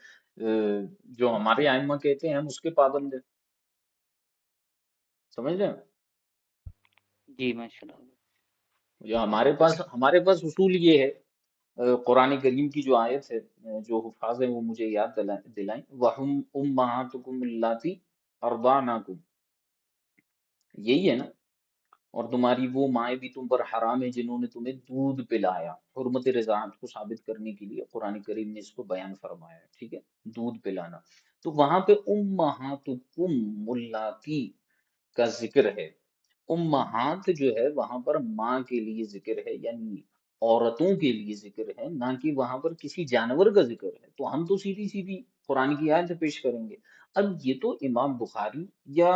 جو ہمارے ائمہ کہتے ہیں ہم اس کے پابند ہیں، سمجھ رہے ہیں؟ جی ماشاء اللہ۔ جو ہمارے پاس اصول یہ ہے، قرآن کریم کی جو آیت ہے، جو حفاظ ہیں وہ مجھے یاد دلائیں، وَهُمْ أُمَّهَاتُكُمُ اللَّاتِي أَرْضَعْنَكُمْ، یہی ہے نا؟ اور تمہاری وہ مائیں بھی تم پر حرام ہیں جنہوں نے تمہیں دودھ پلایا. حرمت رضاعت کو ثابت کرنے کے لیے قرآن کریم نے اس کو بیان فرمایا ہے. ٹھیک ہے، دودھ پلانا. تو وہاں پہ امہاتکم اللاتی کا ذکر ہے. امہات جو ہے وہاں پر ماں کے لیے ذکر ہے، یعنی عورتوں کے لیے ذکر ہے، نہ کہ وہاں پر کسی جانور کا ذکر ہے. تو ہم تو سیدھی سیدھی قرآن کی آیت پیش کریں گے. اب یہ تو امام بخاری یا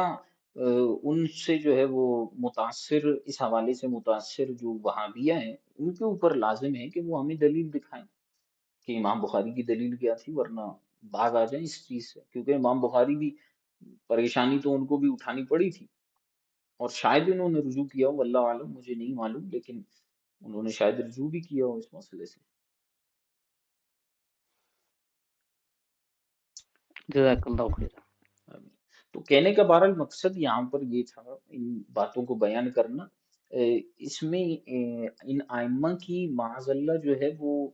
ان سے جو ہے وہ متاثر، اس حوالے سے متاثر جو وہابیہ ہیں، ان کے اوپر لازم ہے کہ وہ ہمیں دلیل دکھائیں کہ امام بخاری کی دلیل کیا تھی، ورنہ بھاگ آ جائیں اس چیز سے. کیونکہ امام بخاری بھی پریشانی تو ان کو بھی اٹھانی پڑی تھی، اور شاید انہوں نے رجوع کیا ہو، اللہ عالم، مجھے نہیں معلوم، لیکن انہوں نے شاید رجوع بھی کیا ہو اس مسئلے سے. جزاک اللہ خیر. آمین. تو کہنے کا بہرحال مقصد یہاں پر یہ تھا ان باتوں کو بیان کرنا. اس میں ان آئمہ کی معاذ اللہ جو ہے وہ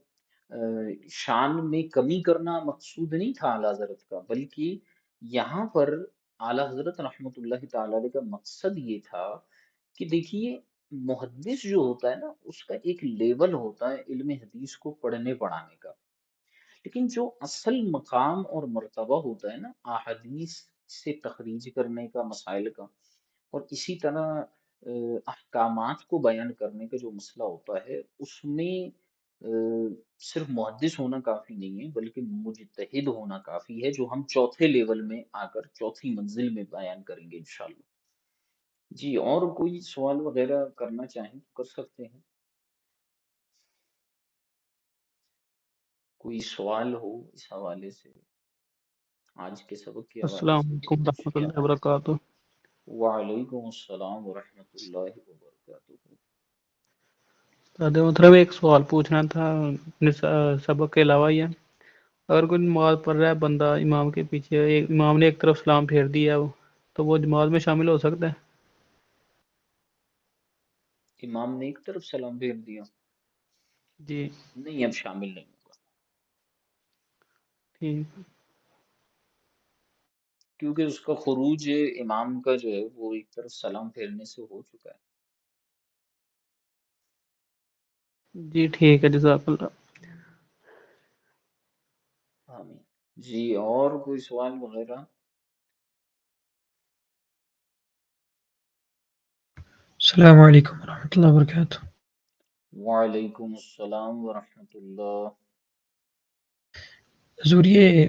شان میں کمی کرنا مقصود نہیں تھا اعلیٰ حضرت کا، بلکہ یہاں پر اعلیٰ حضرت رحمۃ اللہ تعالی علیہ کا مقصد یہ تھا کہ دیکھیے، محدث جو ہوتا ہے نا، اس کا ایک لیول ہوتا ہے علم حدیث کو پڑھنے پڑھانے کا، لیکن جو اصل مقام اور مرتبہ ہوتا ہے نا احادیث سے تخریج کرنے کا، مسائل کا، اور اسی طرح احکامات کو بیان کرنے کا جو مسئلہ ہوتا ہے، اس میں صرف محدث ہونا کافی نہیں ہے، بلکہ مجتہد ہونا کافی ہے، جو ہم چوتھے لیول میں آ کر چوتھی منزل میں بیان کریں گے انشاءاللہ. جی، اور کوئی سوال وغیرہ کرنا چاہیں تو کر سکتے ہیں. کوئی سوال ہو اس حوالے سے، آج کے سبق کے حوالے السلام سے کوئی علیکم ورحمۃ پوچھنے اللہ والا؟ وبرکاتہ. وعلیکم السلام ورحمۃ اللہ وبرکاتہ. دادا محترم ایک سوال پوچھنا تھا سبق کے علاوہ یہ اگر کوئی نماز پڑھ رہا ہے بندہ امام کے پیچھے امام نے ایک طرف سلام پھیر دیا تو وہ جماعت میں شامل ہو سکتا ہے؟ امام نے ایک طرف سلام پھیر دیا؟ جی نہیں، اب شامل نہیں ہوگا، ٹھیک. کیونکہ اس کا خروج امام کا جو ہے وہ ایک طرف سلام پھیرنے سے ہو چکا ہے. جی ٹھیک ہے، جزاک اللہ. آمین. جی، اور کوئی سوال وغیرہ؟ السلام علیکم ورحمۃ اللہ وبرکاتہ. وعلیکم السلام ورحمۃ اللہ. حضور یہ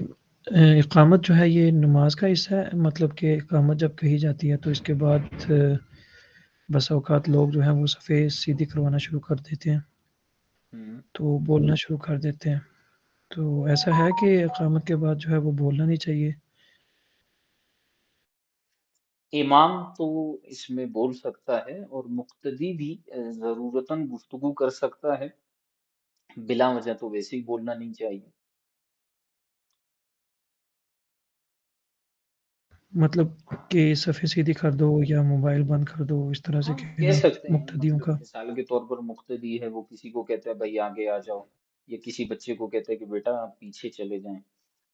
اقامت جو ہے یہ نماز کا حصہ ہے، مطلب کہ اقامت جب کہی جاتی ہے تو اس کے بعد بس اوقات لوگ جو ہیں وہ صفحے سیدھی کروانا شروع کر دیتے ہیں ہم، تو بولنا شروع کر دیتے ہیں، تو ایسا ہے کہ اقامت کے بعد جو ہے وہ بولنا نہیں چاہیے؟ امام تو اس میں بول سکتا ہے، اور مقتدی بھی ضرورتاً گفتگو کر سکتا ہے، بلا وجہ تو ویسے ہی بولنا نہیں چاہیے. مطلب کہ صفحے سیدھی کر دو یا موبائل بند کر دو، اس طرح سے ہاں، کہہ کہنا سکتے ہیں. مقتدیوں مطلب کا. مثال کے طور پر مقتدی ہے، وہ کسی کو کہتا ہے بھائی آگے آ جاؤ، یا کسی بچے کو کہتا ہے کہ بیٹا آپ پیچھے چلے جائیں،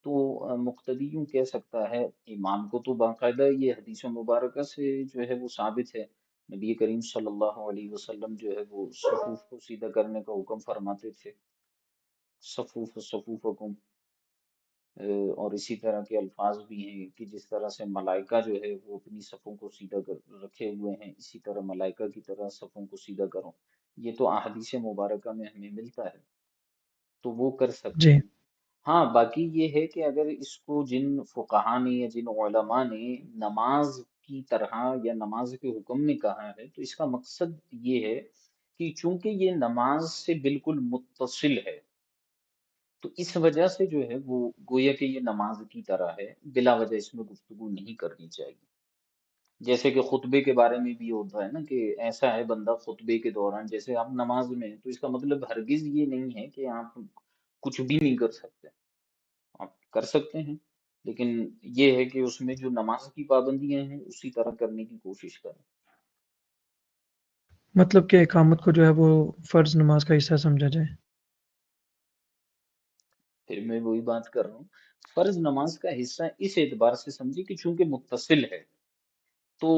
تو مقتدی یوں کہہ سکتا ہے. امام کو تو باقاعدہ یہ حدیث مبارکہ سے جو ہے وہ ثابت ہے، نبی کریم صلی اللہ علیہ وسلم جو ہے وہ صفوف کو سیدھا کرنے کا حکم فرماتے تھے، صفوفکم. اور اسی طرح کے الفاظ بھی ہیں کہ جس طرح سے ملائکہ جو ہے وہ اپنی صفوں کو سیدھا کر رکھے ہوئے ہیں، اسی طرح ملائکہ کی طرح صفوں کو سیدھا کرو. یہ تو احادیث مبارکہ میں ہمیں ملتا ہے، تو وہ کر سکتے جی ہیں. ہاں، باقی یہ ہے کہ اگر اس کو جن فقہا نے یا جن علماء نے نماز کی طرح یا نماز کے حکم میں کہا ہے، تو اس کا مقصد یہ ہے کہ چونکہ یہ نماز سے بالکل متصل ہے، تو اس وجہ سے جو ہے وہ گویا کہ یہ نماز کی طرح ہے، بلا وجہ اس میں گفتگو نہیں کرنی چاہیے. جیسے کہ خطبے کے بارے میں بھی ہوتا ہے نا کہ ایسا ہے بندہ خطبے کے دوران، جیسے آپ نماز میں ہیں، تو اس کا مطلب ہرگز یہ نہیں ہے کہ آپ کچھ بھی نہیں کر سکتے. آپ کر سکتے ہیں، لیکن یہ ہے کہ اس میں جو نماز کی پابندیاں ہیں اسی طرح کرنے کی کوشش کریں. مطلب کہ اقامت کو جو ہے وہ فرض نماز کا حصہ سمجھا جائے. پھر میں وہی بات کر رہا ہوں، فرض نماز کا حصہ اس اعتبار سے سمجھے کہ چونکہ متصل ہے، تو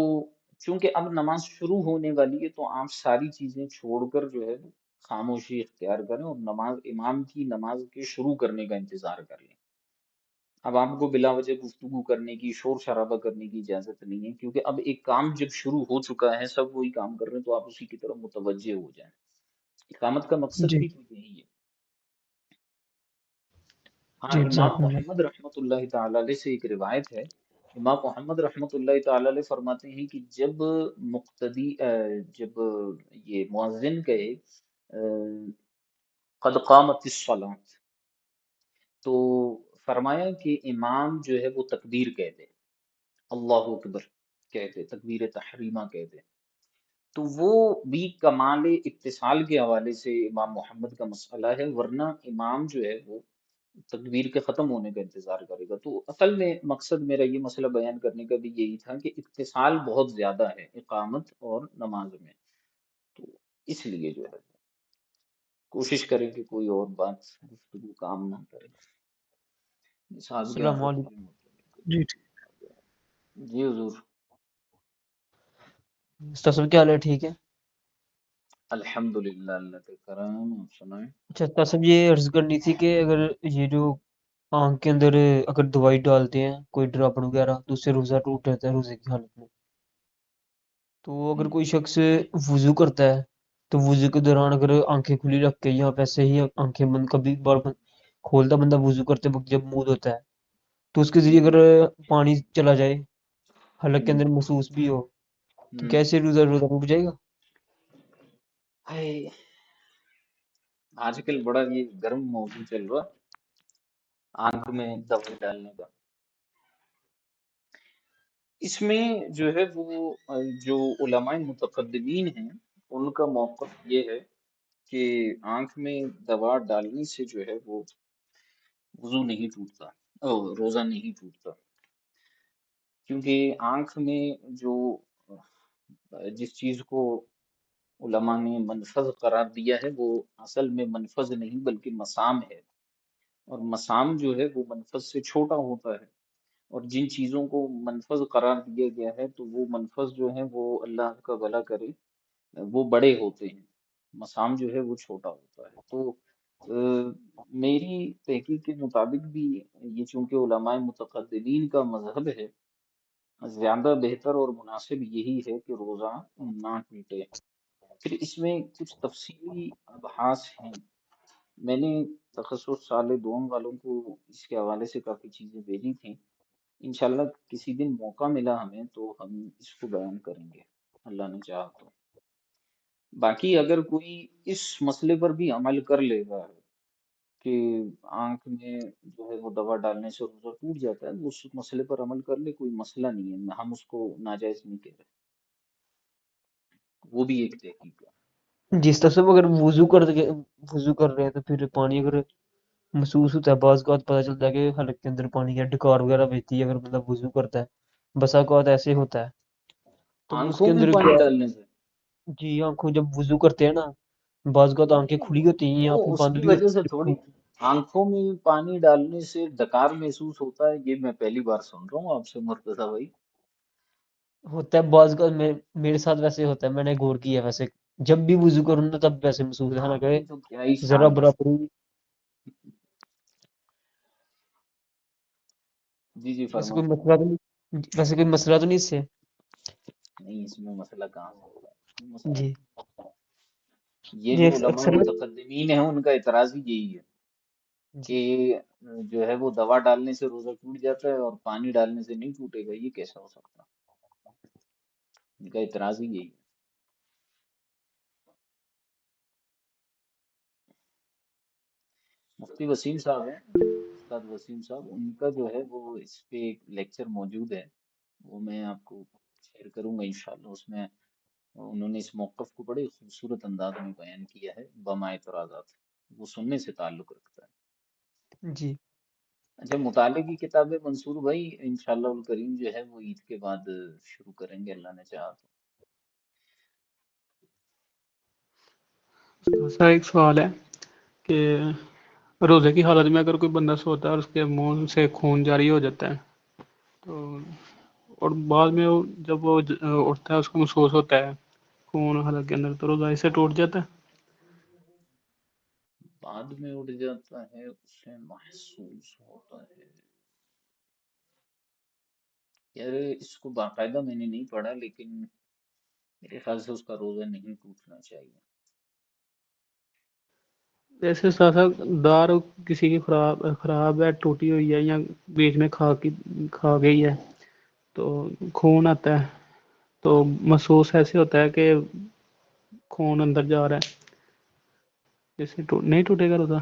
چونکہ اب نماز شروع ہونے والی ہے تو آپ ساری چیزیں چھوڑ کر جو ہے وہ خاموشی اختیار کریں اور نماز امام کی نماز کے شروع کرنے کا انتظار کر لیں. اب آپ کو بلا وجہ گفتگو کرنے کی، شور شرابہ کرنے کی اجازت نہیں ہے، کیونکہ اب ایک کام جب شروع ہو چکا ہے، سب وہی کام کر رہے ہیں، تو آپ اسی کی طرف متوجہ ہو جائیں. اقامت کا مقصد جی بھی تو یہی ہے. ہاں، جی امام جزاکم اللہ. محمد رحمۃ اللہ تعالی علیہ سے ایک روایت ہے. امام محمد رحمۃ اللہ تعالی علیہ فرماتے ہیں کہ جب مقتدی جب یہ مؤذن کہے قد قامت الصلاۃ، تو فرمایا کہ امام جو ہے وہ تکبیر کہہ دے، اللہ اکبر کہہ دے، تکبیر تحریمہ کہہ دے. تو وہ بھی کمال اتصال کے حوالے سے امام محمد کا مسئلہ ہے، ورنہ امام جو ہے وہ تکبیر کے ختم ہونے کا انتظار کرے گا. تو اصل میں مقصد میرا یہ مسئلہ بیان کرنے کا بھی یہی تھا کہ اتصال بہت زیادہ ہے اقامت اور نماز میں. تو اس لیے جو ہے کوشش کریں کہ کوئی اور بات گفتگو کام نہ کرے. صاحب کے السلام آخر علیکم. کوئی مطلب جی نہیں. جی حضور. استاد صاحب کیا حال ہے؟ ٹھیک ہے. الحمدللہ، اللہ کا کرم. آپ سنائیں. اچھا استاد صاحب یہ عرض کرنی تھی کہ اگر یہ جو آنکھ کے اندر اگر دوائی ڈالتے ہیں کوئی ڈراپن وغیرہ تو اس سے روزہ ٹوٹ جاتا ہے روزے کی حالت میں، تو اگر کوئی شخص وضو کرتا ہے تو وضو کے دوران اگر آنکھیں کھلی رکھ کے یا ویسے ہی آنکھیں بند کبھی بار کھولتا بندہ وضو کرتے وقت جب منہ دھوتا ہے تو اس کے ذریعے اگر پانی چلا جائے حلق کے اندر محسوس بھی ہو تو کیسے روزہ ٹوٹ جائے گا؟ ہائے، آج کل بڑا یہ گرم موضوع چل رہا، آنکھ میں دوائی ڈالنے کا. اس میں جو ہے وہ جو علماء متقدمین ہیں ان کا موقف یہ ہے کہ آنکھ میں دوا ڈالنے سے جو ہے وہ وضو نہیں ٹوٹتا، روزہ نہیں ٹوٹتا. کیونکہ آنکھ میں جو جس چیز کو علماء نے منفذ قرار دیا ہے وہ اصل میں منفذ نہیں بلکہ مسام ہے، اور مسام جو ہے وہ منفذ سے چھوٹا ہوتا ہے. اور جن چیزوں کو منفذ قرار دیا گیا ہے تو وہ منفذ جو ہیں وہ اللہ کا بھلا کرے وہ بڑے ہوتے ہیں، مسام جو ہے وہ چھوٹا ہوتا ہے. تو میری تحقیق کے مطابق بھی یہ چونکہ علماء متقدمین کا مذہب ہے، زیادہ بہتر اور مناسب یہی ہے کہ روزہ نہ ٹوٹے. پھر اس میں کچھ تفصیلی ابحاث ہیں. میں نے تخصص سال دوم والوں کو اس کے حوالے سے کافی چیزیں بھیجی تھیں. انشاءاللہ کسی دن موقع ملا ہمیں تو ہم اس کو بیان کریں گے اللہ نے چاہا تو. باقی اگر کوئی اس مسئلے پر بھی عمل کر لے گا کہ آنکھ میں جو ہے وہ دوا ڈالنے سے روزہ ٹوٹ جاتا ہے، وہ اس مسئلے پر عمل کر لے، کوئی مسئلہ نہیں ہے، ہم اس کو ناجائز نہیں کہہ رہے. وہ بھی ایک تحقیق ہے. جس طرح سے اگر وضو کر رہے ہیں تو پھر پانی اگر محسوس ہوتا ہے بعض اوقات پتہ چلتا ہے کہ حلق کے اندر پانی یا ڈکار وغیرہ بہتی ہے اگر مطلب وضو کرتا ہے، بسا اوقات ایسے ہوتا ہے تو اس آنکھوں کے میں اندر پانی کیا ڈالنے سے جی آنکھوں جب وضو کرتے ہیں نا بعض اوقات آنکھیں نہیں، کھلی ہوتی ہیں یا وہ پھر اس بند کی بھی وجہ سے ہوتی تھوڑی. ہیں. آنکھوں میں پانی ڈالنے سے ڈکار محسوس ہوتا ہے، یہ میں پہلی بار سن رہا ہوں آپ سے مرتضیٰ بھائی. ہوتا ہے بعض اوقات میرے ساتھ ویسے ہوتا ہے، میں نے غور کیا ہے ویسے جب بھی وضو کروں نا تب ویسے محسوس ہے، آپ حالانکہ کی تو کیا ہی ذرا شان ہے. برابری. جی جی ویسے فرمائیں. کوئی مسئلہ تو نہیں اس سے. نہیں، اس میں مسئلہ کہاں سے ہوگا، کوئی مسئلہ جی نہیں. یہ جی جو علماء اکثر متقدمین ہیں ان کا اعتراض ہی یہی ہے جی کہ جو ہے وہ دوا ڈالنے سے روزہ ٹوٹ جاتا ہے اور پانی ڈالنے سے نہیں ٹوٹے گا، یہ کیسا ہو سکتا. ان کا اعتراض ہی یہی ہے. مفتی وسیم صاحب ہیں، استاد وسیم صاحب، ان کا جو ہے وہ اس پہ ایک لیکچر موجود ہے، وہ میں آپ کو شیئر کروں گا انشاءاللہ. اس میں انہوں نے اس موقف کو بڑے خوبصورت انداز میں بیان کیا ہے بما اعتراضات، وہ سننے سے تعلق رکھتا ہے. جی اچھا، مطالعے کی کتابیں منصور بھائی انشاءاللہ الکریم جو ہے وہ عید کے بعد شروع کریں گے اللہ نے چاہا تو. سر ایک سوال ہے کہ روزے کی حالت میں اگر کوئی بندہ سوتا ہے اور اس کے منہ سے خون جاری ہو جاتا ہے تو اور بعد میں جب وہ اٹھتا ہے اس کو محسوس ہوتا ہے خون حلق کے اندر، تو روزہ اس سے ٹوٹ جاتا ہے؟ بعد میں اٹھ جاتا ہے، اسے محسوس ہوتا ہے، یار اس کو باقاعدہ میں نے نہیں پڑھا، لیکن میرے خیال سے اس کا روزہ نہیں ٹوٹنا چاہیے۔ جیسے ساتھ دار کسی کی خراب ہے، ٹوٹی ہوئی ہے، یا بیچ میں کھا گئی ہے تو خون آتا ہے، تو محسوس ایسے ہوتا ہے کہ خون اندر جا رہا ہے، جیسے نہیں ٹوٹے گا روزہ؟